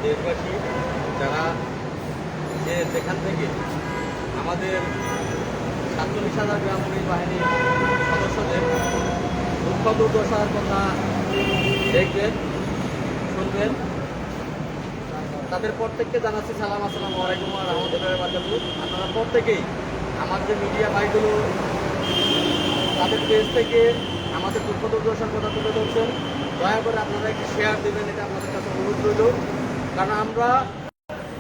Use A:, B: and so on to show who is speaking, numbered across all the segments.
A: দেশবাসী যারা যেখান থেকে আমাদের 47,000 গ্রাম পুলিশ বাহিনীর সদস্যদের দুঃখ দুর্দশার কথা দেখবেন, শুনবেন, তাদের প্রত্যেককে জানাচ্ছি সালাম, আসসালামু আলাইকুম ওয়া রাহমাতুল্লাহি ওয়া বারাকাতুহু। আপনারা প্রত্যেকেই আমার যে মিডিয়া ভাইগুলো তাদের পেজ থেকে আমাদের দুঃখ দুর্দশার কথা তুলে ধরছেন, দয়া করে আপনারা একটু শেয়ার দেবেন, এটা আপনাদের কাছে অনুরোধ রইল। কারণ আমরা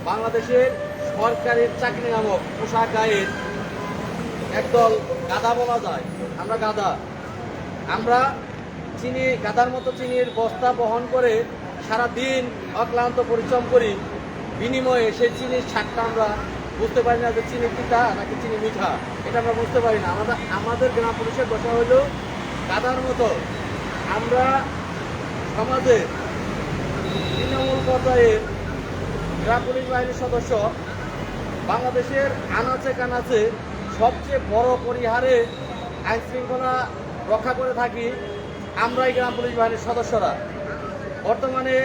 A: বাংলাদেশের সরকারি চাকরি নামক পোশাক গায়ের একদল গাধা বলা যায়। আমরা গাধা, আমরা চিনি গাধার মতো চিনির বস্তা বহন করে সারা দিন অক্লান্ত পরিশ্রম করি, বিনিময়ে সেই চিনির স্বাদটা আমরা বুঝতে পারি না যে চিনি পিঠা নাকি চিনি মিঠা, এটা আমরা বুঝতে পারি না। আমাদের গ্রাম পুলিশের দশা হইল গাধার মতো। আমরা সমাজে তৃণমূল পর্যায়ের গ্রাম পুলিশ বাহিনীর সদস্য, বাংলাদেশের আনাচে কানাচে সবচেয়ে বড় পরিহারে আইন শৃঙ্খলা রক্ষা করে থাকি আমরাই গ্রাম পুলিশ বাহিনীর সদস্যরা। বর্তমানে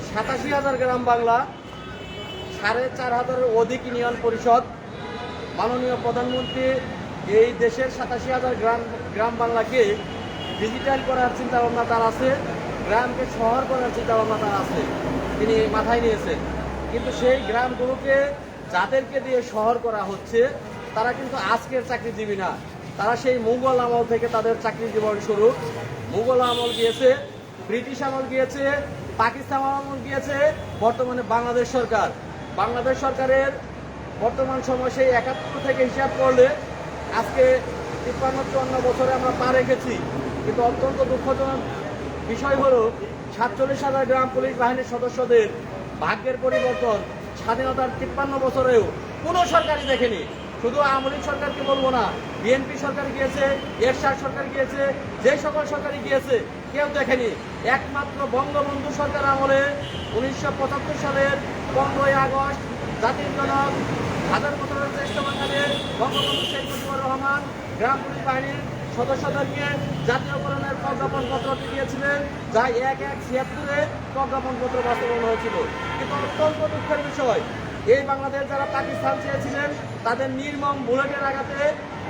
A: 87,000 গ্রাম বাংলা, 4,500-এর অধিক ইউনিয়ন পরিষদ, মাননীয় প্রধানমন্ত্রী এই দেশের 87,000 গ্রাম বাংলাকে ডিজিটাল করার চিন্তা ভাবনা তার আছে, গ্রামকে শহর করার চিন্তা ভাবনা তার আছে, তিনি মাথায় নিয়েছেন। কিন্তু সেই গ্রামগুলোকে যাদেরকে দিয়ে শহর করা হচ্ছে তারা কিন্তু আজকের চাকরিজীবী না, তারা সেই মুঘল আমল থেকে তাদের চাকরি জীবন শুরু। মুঘল আমল গিয়েছে, ব্রিটিশ আমল গিয়েছে, পাকিস্তান আমল গিয়েছে, বর্তমানে বাংলাদেশ সরকার। বাংলাদেশ সরকারের বর্তমান সময় সেই 71 থেকে হিসাব করলে আজকে 53-54 বছরে আমরা পা রেখেছি। কিন্তু অত্যন্ত দুঃখজনক বিষয় হলো 47,000 গ্রাম পুলিশ বাহিনীর সদস্যদের ভাগ্যের পরিবর্তন স্বাধীনতার 53 বছরেও কোনো সরকারই দেখেনি। শুধু আওয়ামী লীগ সরকারকে বলবো না, বিএনপি সরকার গিয়েছে, এরশাদ সরকার গিয়েছে, যে সকল সরকারই গিয়েছে কেউ দেখেনি। একমাত্র বঙ্গবন্ধু সরকার আমলে 1975 সালের 15ই আগস্ট জাতির জনক হাজার বছরের শ্রেষ্ঠ বাঙালির বঙ্গবন্ধু শেখ মুজিবুর রহমান গ্রাম পুলিশ বাহিনীর সদস্যদেরকে জাতীয়করণের প্রজ্ঞাপনপত্রটি দিয়েছিলেন, যা 1/1/76-এ প্রজ্ঞাপনপত্র বাস্তবায়ন হয়েছিল। কিন্তু অত্যন্ত দুঃখের বিষয়, এই বাংলাদেশ যারা পাকিস্তান চেয়েছিলেন তাদের নির্মম বুলেটের আঘাতে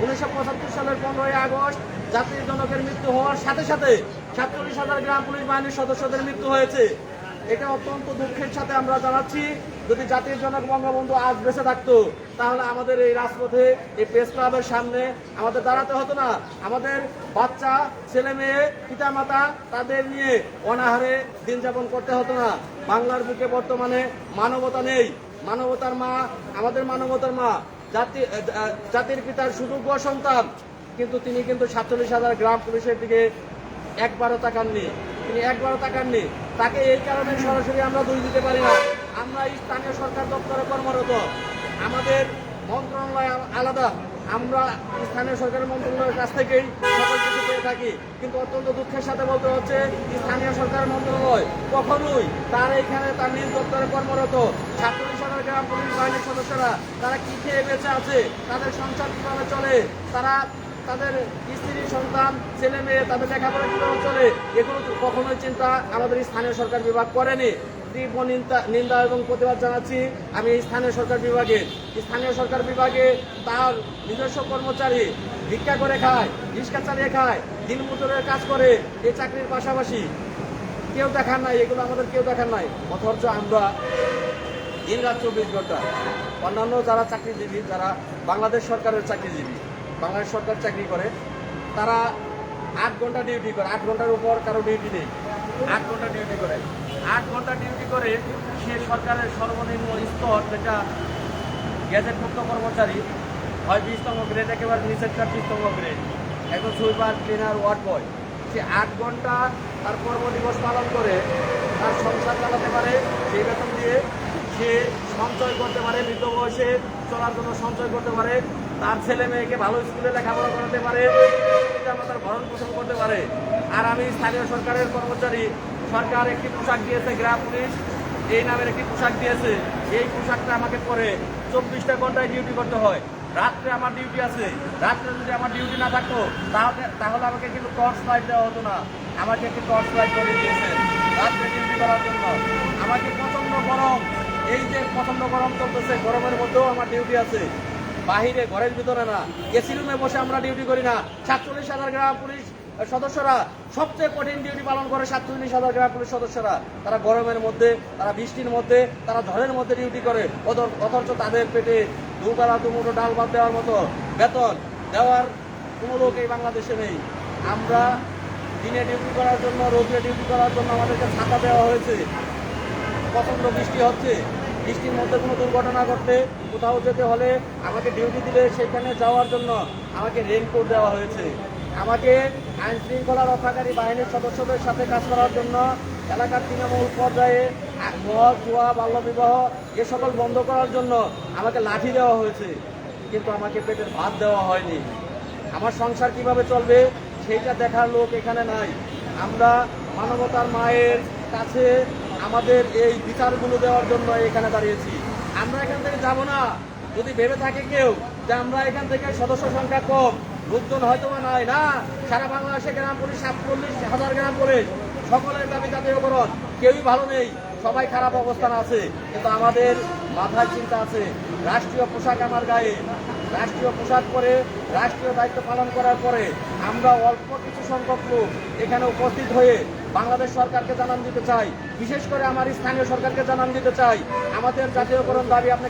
A: 1975 সালের 15ই আগস্ট জাতির জনকের মৃত্যু হওয়ার সাথে সাথে 47,000 গ্রাম পুলিশ বাহিনীর সদস্যদের মৃত্যু হয়েছে। এটা অত্যন্ত দুঃখের সাথে আমরা জানাচ্ছি। যদি জাতির জনক বঙ্গবন্ধু আজ বেঁচে থাকতো তাহলে আমাদের এই রাজপথে, এই প্রেস ক্লাবের সামনে আমাদের দাঁড়াতে হতো না। আমাদের বাচ্চা, ছেলে মেয়ে, পিতামাতা তাদের নিয়ে অনাহারে দিন যাপন করতে হতো না। বাংলার বুকে বর্তমানে মানবতা নেই। মানবতার মা, আমাদের মানবতার মা, জাতির পিতার সুযোগ্য সন্তান, কিন্তু তিনি কিন্তু 47,000 গ্রাম পুলিশের দিকে একবারও তাকাননি। তিনি একবারও তাকাননি। তাকে এই কারণে সরাসরি আমরা দোষ দিতে পারি না। আমরা স্থানীয় সরকার দপ্তরে কর্মরত, আমাদের মন্ত্রণালয় আলাদা, আমরা স্থানীয় সরকারের মন্ত্রণালয়ের কাছ থেকেই সকল কিছু পেয়ে থাকি। কিন্তু অত্যন্ত দুঃখের সাথে বলতে হচ্ছে, স্থানীয় সরকার মন্ত্রণালয় কখনোই তার এইখানে তার নিজ দপ্তরে কর্মরত 47,000 গ্রাম পুলিশ বাহিনীর সদস্যরা তারা কি খেয়ে বেঁচে আছে, তাদের সংসার কিভাবে চলে, তারা তাদের স্ত্রী সন্তান ছেলে মেয়ে তাদের লেখাপড়া কিভাবে চলে, এগুলো কখনোই চিন্তা আমাদের স্থানীয় সরকার বিভাগ করেনি। তীব্র নিন্দা এবং প্রতিবাদ জানাচ্ছি আমি স্থানীয় সরকার বিভাগে তার নিজস্ব কর্মচারী ভিক্ষা করে খায়, রিক্সা চালিয়ে খায়, দিনমজুরের কাজ করে, এই চাকরির পাশাপাশি কেউ দেখার নাই, এগুলো আমাদের কেউ দেখার নাই। অথচ আমরা দিন রাত 24 ঘন্টা, অন্যান্য যারা চাকরিজীবী, যারা বাংলাদেশ সরকারের চাকরিজীবী, বাংলাদেশ সরকার চাকরি করে, তারা 8 ঘন্টা ডিউটি করে, 8 ঘন্টার উপর কারো ডিউটি নেই, 8 ঘন্টা ডিউটি করে। 8 ঘন্টা ডিউটি করে সে সরকারের সর্বনিম্ন স্তর, যেটা গ্যাজেটভুক্ত কর্মচারী, হয় 20তম গ্রেড, একেবারে নিচেরটা 30তম গ্রেড, একজন সুইপার, ক্লিনার, ওয়ার্ড বয়, সে 8 ঘন্টা তার কর্মদিবস পালন করে তার সংসার চালাতে পারে, সেই বেতন দিয়ে সে সঞ্চয় করতে পারে, বৃদ্ধ বয়সে চলার জন্য সঞ্চয় করতে পারে, তার ছেলে মেয়েকে ভালো স্কুলে লেখাপড়া করাতে পারে, তার ভরণ পোষণ করতে পারে। আর আমি স্থানীয় সরকারের কর্মচারী, সরকার একটি পোশাক দিয়েছে, গ্রাম পুলিশ এই নামের একটি পোশাক দিয়েছে, এই পোশাকটা আমাকে পরে 24টা ঘন্টায় ডিউটি করতে হয়। রাত্রে আমার ডিউটি আছে, রাত্রে যদি আমার ডিউটি না থাকতো তাহলে আমাকে কিন্তু টর্চ লাইট দেওয়া হতো না, আমাকে একটি টর্চ লাইট করে দিয়েছেন। রাত্রে ডিউটি করার জন্য। আমাকে প্রচন্ড গরম, এই যে প্রচন্ড গরম চলতেছে, গরমের মধ্যেও আমার ডিউটি আছে, বাহিরে ঘরের ভিতরে না, এসি রুমে বসে আমরা ডিউটি করি না। 47,000 গ্রাম পুলিশ সদস্যরা সবচেয়ে কঠিন ডিউটি পালন করে। 47,000 গ্রাম পুলিশ সদস্যরা তারা গরমের মধ্যে, তারা বৃষ্টির মধ্যে, তারা ঝড়ের মধ্যে ডিউটি করে, অথচ তাদের পেটে দুবেলা দুমুঠো ডাল ভাত দেওয়ার মতো বেতন দেওয়ার কোনো লোক এই বাংলাদেশে নেই। আমরা দিনে ডিউটি করার জন্য, রোদে ডিউটি করার জন্য আমাদেরকে ছাতা দেওয়া হয়েছে। প্রচণ্ড বৃষ্টি হচ্ছে, বৃষ্টির মধ্যে কোনো দুর্ঘটনা ঘটলে, কোথাও যেতে হলে আমাকে ডিউটি দিলে সেখানে যাওয়ার জন্য আমাকে রেইনকোট দেওয়া হয়েছে। আমাকে আইন শৃঙ্খলা রক্ষাকারী বাহিনীর সদস্যদের সাথে কাজ করার জন্য এলাকার তৃণমূল পর্যায়ে মদ, জুয়া, বাল্যবিবাহ এ সকল বন্ধ করার জন্য আমাকে লাঠি দেওয়া হয়েছে, কিন্তু আমাকে পেটের ভাত দেওয়া হয়নি। আমার সংসার কিভাবে চলবে সেইটা দেখার লোক এখানে নাই। আমরা মানবতার মায়ের কাছে আমাদের এই বিচারগুলো দেওয়ার জন্য এখানে দাঁড়িয়েছি। আমরা এখান থেকে যাব না যদি ভেবে থাকে কেউ যে আমরা এখান থেকে সদস্য সংখ্যা কম, লোকজন হয়তো বা নাই, না, সারা বাংলাদেশে গ্রাম পুলিশ 47,000 গ্রাম পুলিশ, সকলের দাবি জাতীয়করণ, কেউই ভালো নেই, সবাই খারাপ অবস্থান আছে। কিন্তু আমাদের মাথায় চিন্তা আছে, রাষ্ট্রীয় পোশাক আমার গায়ে, রাষ্ট্রীয় পোশাক পরে রাষ্ট্রীয় দায়িত্ব পালন করার পরে আমরা অল্প কিছু সংখ্যক লোক এখানে উপস্থিত হয়ে বাংলাদেশ সরকারকে জানান দিতে চাই, বিশেষ করে আমার স্থানীয় সরকারকে জানান দিতে চাই, আমাদের জাতীয়করণ দাবি আপনি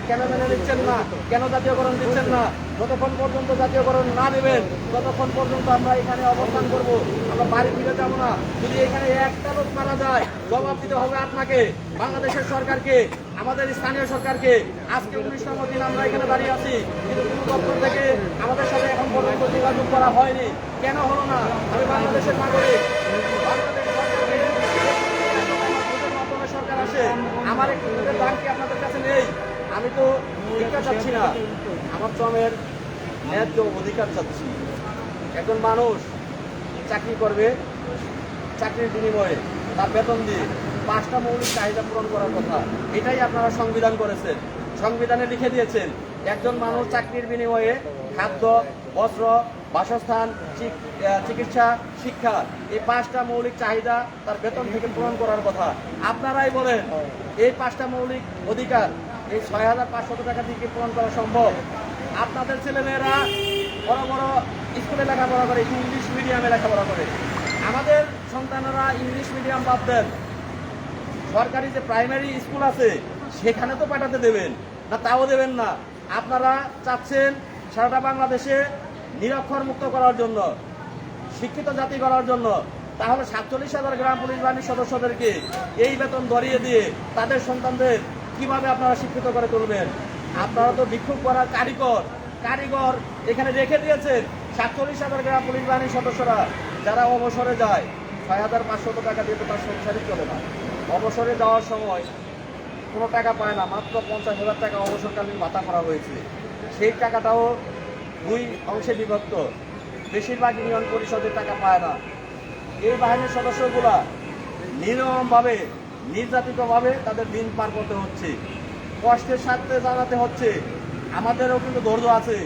A: কেন মেনে নিচ্ছেন না, কেন জাতীয়করণ দিচ্ছেন না। যতক্ষণ পর্যন্ত জাতীয়করণ না দেবেন ততক্ষণ পর্যন্ত আমরা এখানে অবস্থান করব, আমরা বাড়ি ফিরে যাবো না। যদি এখানে একটা লোক মারা যায় জবাব দিতে হবে আপনাকে, বাংলাদেশের সরকারকে, আমাদের স্থানীয় সরকারকে। আজকে 19তম দিন আমরা এখানে দাঁড়িয়ে আছি, কিন্তু কোনো দপ্তর থেকে আমাদের সাথে এখন পর্যন্ত যোগাযোগ করা হয়নি। কেন হলো না? আমি বাংলাদেশের নাগরিক, বাংলাদেশ সরকার আসে, আমার একটু দাম কি আপনাদের কাছে নেই? আমি তো ভিক্ষা চাচ্ছি না, আমার শ্রমের ন্যায্য অধিকার চাচ্ছি। একজন মানুষ চাকরি করবে, চাকরির বিনিময়ে তার বেতন দিয়ে 5টা মৌলিক চাহিদা পূরণ করার কথা। এটাই আপনারা সংবিধান করেছেন, সংবিধানে লিখে দিয়েছেন একজন মানুষ চাকরির বিনিময়ে খাদ্য, বস্ত্র, বাসস্থান, চিকিৎসা, শিক্ষা, এই 5টা মৌলিক চাহিদা তার বেতন থেকে পূরণ করার কথা। আপনারাই বলেন এই 5টা মৌলিক অধিকার এই 6,500 টাকা থেকে পূরণ করা সম্ভব? আপনাদের ছেলেমেয়েরা বড় বড় স্কুলে লেখাপড়া করে, ইংলিশ মিডিয়ামে লেখাপড়া করে, আমাদের সন্তানেরা ইংলিশ মিডিয়াম বাদ দেন, সরকারি যে প্রাইমারি স্কুল আছে সেখানে তো পাঠাতে দেবেন না, তাও দেবেন না। আপনারা চাচ্ছেন সারাটা বাংলাদেশে নিরক্ষর মুক্ত করার জন্য, শিক্ষিত জাতি করার জন্য। তাহলে 47,000 গ্রাম পুলিশ বাহিনীর সদস্যদেরকে এই বেতন ধরিয়ে দিয়ে তাদের সন্তানদের কিভাবে আপনারা শিক্ষিত করে তুলবেন? আপনারা তো বিক্ষোভ করার কারিগর এখানে রেখে দিয়েছেন। 47,000 গ্রাম পুলিশ বাহিনীর সদস্যরা যারা অবসরে যায় 6,500 টাকা দিয়ে তো তার সংসারই চলে না। অবসরে যাওয়ার সময় কোনো টাকা পায় না, মাত্র 50,000 টাকা অবসরকালীন ভাতা করা হয়েছে। সেই টাকাটাও 2 অংশে বিভক্ত, বেশিরভাগ ইউনিয়ন পরিষদের টাকা পায় না। এই বাহিনীর সদস্যগুলা নির্মমভাবে, নির্যাতিতভাবে তাদের দিন পার করতে হচ্ছে, কষ্টের সাথে জানাতে হচ্ছে। আমাদেরও কিন্তু ধৈর্য আছে,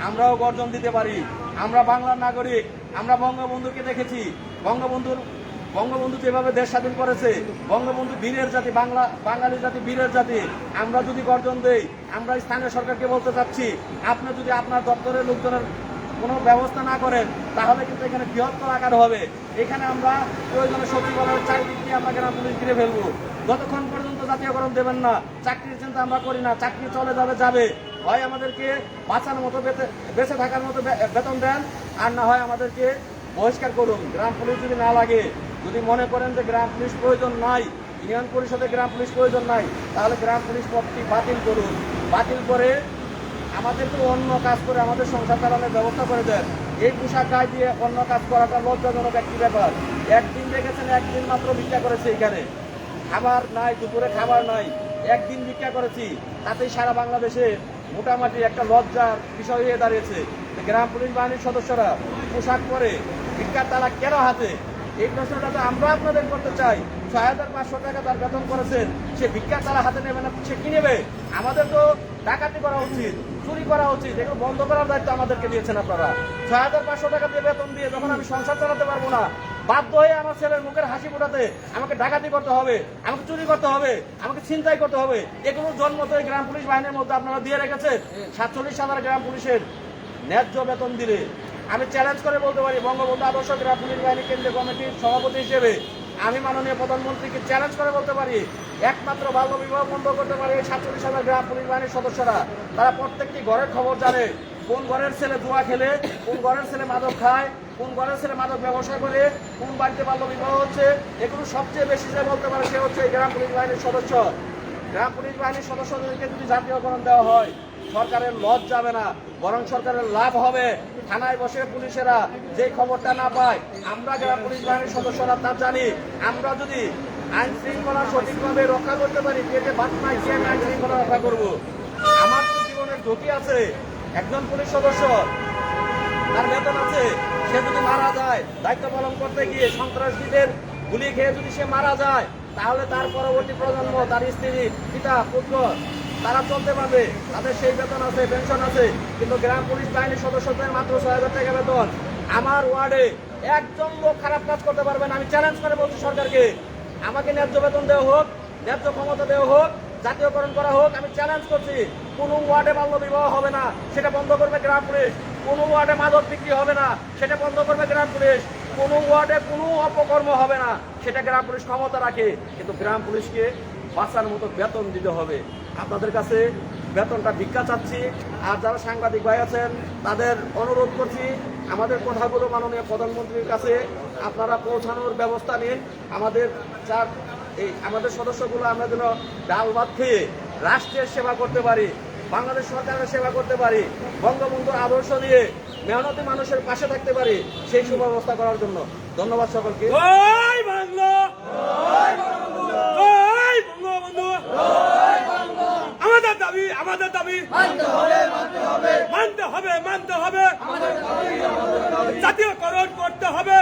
A: আমরাও গর্জন দিতে পারি। আমরা বাংলার নাগরিক, আমরা বঙ্গবন্ধুকে দেখেছি, বঙ্গবন্ধু যেভাবে দেশ স্বাধীন করেছে, বঙ্গবন্ধু বীরের জাতি, বাঙালি জাতি বীরের জাতি। আমরা যদি গর্জন দেই, আমরা স্থানীয় সরকারকে বলতে চাচ্ছি, আপনি যদি আপনার দপ্তরের লোকজনের কোনো ব্যবস্থা না করেন তাহলে কিন্তু এখানে বৃহত্তর আকার হবে। এখানে আমরা প্রয়োজনে সচিবালয়ের চারিদিক দিয়ে আমরা গ্রাম পুলিশ ঘিরে ফেলবো। যতক্ষণ পর্যন্ত জাতীয়করণ দেবেন না, চাকরির চিন্তা আমরা করি না, চাকরি চলে যাবে, হয় আমাদেরকে বাঁচানোর মতো বেঁচে থাকার মতো বেতন দেন, আর না হয় আমাদেরকে বহিষ্কার করুন। গ্রাম পুলিশ যদি না লাগে, যদি মনে করেন যে গ্রাম পুলিশ প্রয়োজন নাই, ইউনিয়ন পরিষদে গ্রাম পুলিশ প্রয়োজন নাই, তাহলে গ্রাম পুলিশ পদটি বাতিল করুন। বাতিল করে আমাদেরকে অন্য কাজ করে আমাদের সংসার চালানোর ব্যবস্থা করে দেন। এই পোশাক গায়ে দিয়ে অন্য কাজ করাটা লজ্জাজনক একটি ব্যাপার। একদিন দেখেছেন, একদিন মাত্র ভিক্ষা করেছে, এখানে খাবার নাই, দুপুরে খাবার নাই, একদিন ভিক্ষা করেছি, তাতেই সারা বাংলাদেশে মোটামুটি একটা লজ্জার বিষয় হয়ে দাঁড়িয়েছে। গ্রাম পুলিশ বাহিনীর সদস্যরা পোশাক পরে ভিক্ষার তালা কেন হাতে? এই প্রশ্নটা তো আমরা আপনাদের করতে চাই। 6,500 টাকা তার বেতন করেছেন, সে ভিক্ষার তালা হাতে নেবে না, সে কি নেবে? আমাদের তো ডাকাতি করা উচিত, চুরি করা উচিত, এগুলো বন্ধ করার দায়িত্ব আমাদেরকে দিয়েছেন আপনারা। 6,500 টাকা দিয়ে বেতন দিয়ে যখন আমি সংসার চালাতে পারবো না, বাধ্য হয়ে আমার ছেলের মুখের হাসি ফোটাতে আমাকে ডাকাতি করতে হবে, আমাকে চুরি করতে হবে, আমাকে ছিনতাই করতে হবে। এগুলো জন্মত গ্রাম পুলিশ বাহিনীর মধ্যে আপনারা দিয়ে রেখেছেন। 47,000 গ্রাম পুলিশের ন্যায্য বেতন দিলে আমি চ্যালেঞ্জ করে বলতে পারি, বঙ্গবন্ধু আদর্শ গ্রাম পুলিশ বাহিনী কেন্দ্রীয় কমিটির সভাপতি হিসেবে আমি মাননীয় প্রধানমন্ত্রীকে চ্যালেঞ্জ করে বলতে পারি, একমাত্র বাল্য বিবাহ বন্ধ করতে পারে এই 47,000 গ্রাম পুলিশ বাহিনীর সদস্যরা। তারা প্রত্যেকটি ঘরের খবর জানে, কোন ঘরের ছেলে জুয়া খেলে, কোন ঘরের ছেলে মাদক খায়, কোন ঘরের ছেলে মাদক ব্যবসা করে, কোন বাড়িতে বাল্য বিবাহ হচ্ছে। এগুলো সবচেয়ে বেশি যে বলতে পারে সে হচ্ছে গ্রাম পুলিশ বাহিনীর সদস্য। গ্রাম পুলিশ বাহিনীর সদস্যদেরকে যদি জাতীয়করণ দেওয়া হয়, সরকারের লস যাবে না, বরং সরকারের লাভ হবে। থানায় বসে পুলিশেরা যে খবরটা না পায়, আমরা গ্রাম পুলিশ বাহিনীর সদস্যরা তা জানি। আমরা যদি আইন শৃঙ্খলা সঠিকভাবে রক্ষা করতে পারি, পেটে ভাত নাই কি আমি আইন শৃঙ্খলা রক্ষা করবো? আমার তো জীবনের ঝুঁকি আছে। একজন পুলিশ সদস্য, তার বেতন আছে, সে যদি মারা যায় দায়িত্ব পালন করতে গিয়ে সন্ত্রাসীদের গুলি খেয়ে যদি সে মারা যায়, তাহলে তার পরবর্তী প্রজন্ম, তার স্ত্রী, পিতা, পুত্র, তারা চলতে পারবে, তাদের সেই বেতন আছে, পেনশন আছে। কিন্তু গ্রাম পুলিশ বাহিনীর সদস্যদের মাত্র 6,000 টাকা বেতন। আমার ওয়ার্ডে একজন লোক খারাপ কাজ করতে পারবেন। আমি চ্যালেঞ্জ করে বলছি সরকারকে, আমাকে ন্যায্য বেতন দেওয়া হোক, ন্যায্য ক্ষমতা দেওয়া হোক, জাতীয়করণ করা হোক। আমি চ্যালেঞ্জ করছি, কোনো ওয়ার্ডে বাল্য বিবাহ হবে না, সেটা বন্ধ করবে গ্রাম পুলিশ। কোনো ওয়ার্ডে মাদক বিক্রি হবে না, সেটা বন্ধ করবে গ্রাম পুলিশ। কোনো ওয়ার্ডে কোনো অপকর্ম হবে না, সেটা গ্রাম পুলিশ ক্ষমতা রাখে। কিন্তু গ্রাম পুলিশকে বাঁচার মতো বেতন দিতে হবে। আপনাদের কাছে বেতনটা ভিক্ষা চাচ্ছি। আর যারা সাংবাদিক ভাই আছেন তাদের অনুরোধ করছি, আমাদের কথাগুলো মাননীয় প্রধানমন্ত্রীর কাছে আপনারা পৌঁছানোর ব্যবস্থা নিন। আমাদের সদস্যগুলো আমরা যেন ডাল ভাত খেয়ে রাষ্ট্রের সেবা করতে পারি, বাংলাদেশ সরকারের সেবা করতে পারি, বঙ্গবন্ধুর আদর্শ নিয়ে মেহনতি মানুষের পাশে থাকতে পারি, সেই সুব্যবস্থা করার জন্য ধন্যবাদ সকলকে।
B: আমাদের দাবি মানতে হবে, জাতীয়করণ করতে হবে।